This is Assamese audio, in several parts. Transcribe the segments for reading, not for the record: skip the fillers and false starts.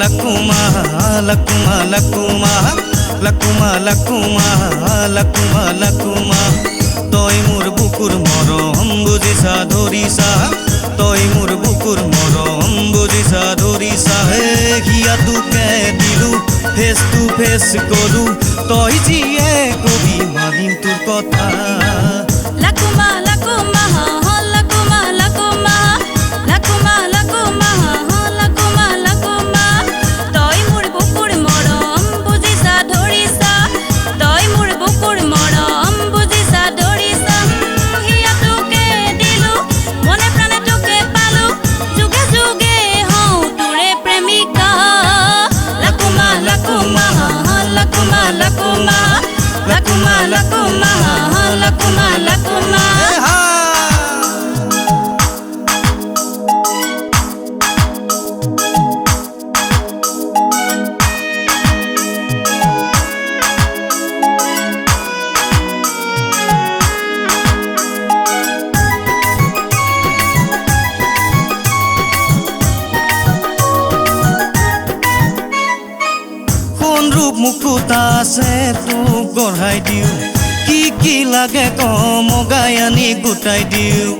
lakuma lakuma lakuma lakuma lakuma lakuma lakuma তই মোর বুকুর মরম বুঝিছা ধরিছা তই মোর বুকুর মরম বুঝিছা ধরিছা হে হিয়া তোকে দিলু ফেস টু ফেস কৰো তই যিয়ে কবি মানিম তোৰ কথা lakuma lakuma lakuma lakuma lakuma lakuma lakuma lakuma তই মোর বুকুর মরম বুঝিছা ধরিছা তই মোর বুকুর মরম বুঝিছা ধরিছা হিয়া তোকে দিলু মনে প্রাণে তোকে পালু যুগে যুগে হও তোরে প্রেমিকা lakuma lakuma lakuma lakuma lakuma lakuma lakuma lakuma রূপ মুকুতা আছে তোক গঢ়াই দিওঁ কি কি লাগে কম গাই আনি গোটাই দিওঁ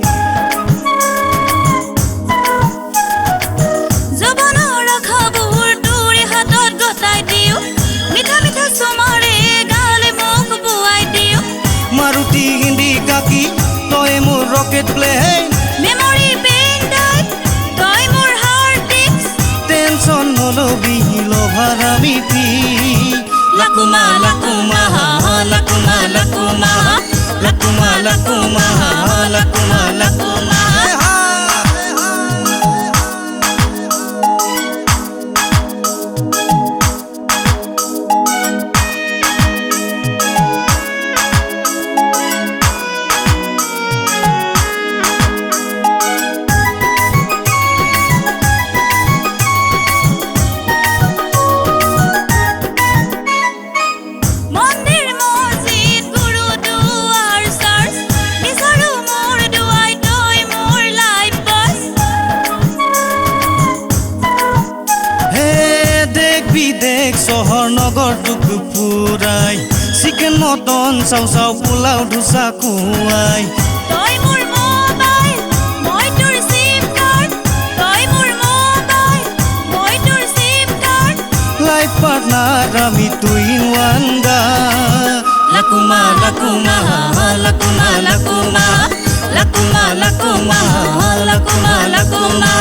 জবনৰ খবৰ তোৰ হাতত গতাই দিওঁ মিঠা মিঠা চুমৰে গালে মুখ বুৱাই দিওঁ মাৰুতি হিন্দি কাকি তই মোৰ rocket plane memory pen drive তই মোৰ হাৰ্ট ডিস্ক টেনচন নলবি লভাৰ আমি lakuma lakuma lakuma lakuma lakuma lakuma lakuma lakuma দেখ চহৰ নগৰ টুক ফুৰাই চিকেন মটন চাও চাও পোলাও ধোচা খুৱাই তই মোৰ মোবাইল মই তোৰ সিম কাৰ্ড তই মোৰ মোবাইল মই তোৰ সিম কাৰ্ড লাইফ পাৰ্টনাৰ আমি তুই ইন ওৱান গা lakuma lakuma lakuma lakuma lakuma lakuma lakuma lakuma